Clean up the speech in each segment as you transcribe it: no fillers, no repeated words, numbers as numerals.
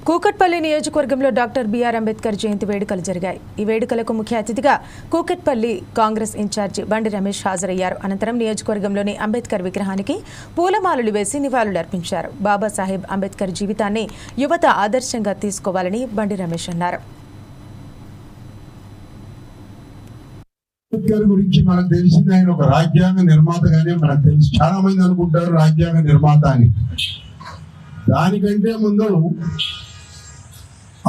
కూకట్పల్లి నియోజకవర్గంలో doctor BR Ambedkar జయంతి వేడుకలు జరిగాయి. ఈ వేడుకలకు ముఖ్య అతిథిగా కూకట్పల్లి కాంగ్రెస్ ఇన్ఛార్జి బండి రమేష్ హాజరయ్యారు. అనంతరం నియోజకవర్గంలోని అంబేద్కర్ విగ్రహానికి పూలమాలలు వేసి నివాళులర్పించారు. బాబాసాహెబ్ అంబేద్కర్ జీవితాన్ని యువత ఆదర్శంగా తీసుకోవాలని బండి రమేష్ అన్నారు. అంబేద్కర్ గురించి మనకు తెలిసింది ఆయన ఒక రాజ్యాంగ నిర్మాతగానే మనకు తెలుసు. చాలా మంది అనుకుంటారు రాజ్యాంగ నిర్మాత అని. దానికంటే ముందు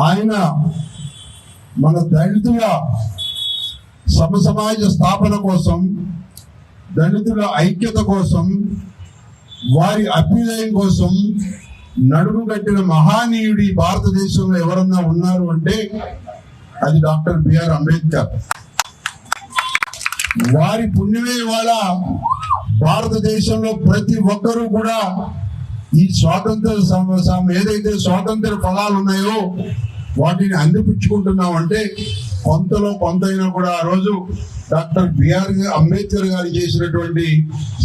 ఆయన మన దళితుల సమసమాజ స్థాపన కోసం, దళితుల ఐక్యత కోసం, వారి అభ్యుదయం కోసం నడుము కట్టిన మహానీయుడి భారతదేశంలో ఎవరన్నా ఉన్నారు అంటే అది డాక్టర్ బిఆర్ అంబేద్కర్. వారి పుణ్యమే ఇవాళ భారతదేశంలో ప్రతి ఒక్కరూ కూడా ఈ స్వాతంత్ర ఏదైతే స్వాతంత్ర ఫలాలు ఉన్నాయో వాటిని అందిపుచ్చుకుంటున్నాం అంటే కొంతలో కొంతైనా కూడా ఆ రోజు డాక్టర్ బిఆర్ అంబేద్కర్ గారు చేసినటువంటి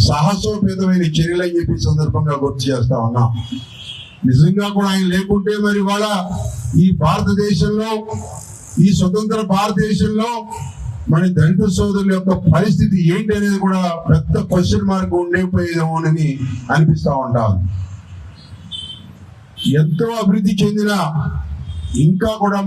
సాహసోపేతమైన చర్యలు అని చెప్పి సందర్భంగా గుర్తు చేస్తా ఉన్నాం. నిజంగా కూడా ఆయన లేకుంటే మరి ఇవాళ ఈ భారతదేశంలో, ఈ స్వతంత్ర భారతదేశంలో మన దళిత సోదరుల యొక్క పరిస్థితి ఏంటి అనేది కూడా పెద్ద క్వశ్చన్ మార్క్ ఉండేపోయేదేమోనని అనిపిస్తా ఉంటాం. ఎంతో అభివృద్ధి చెందిన ఇంకా కూడా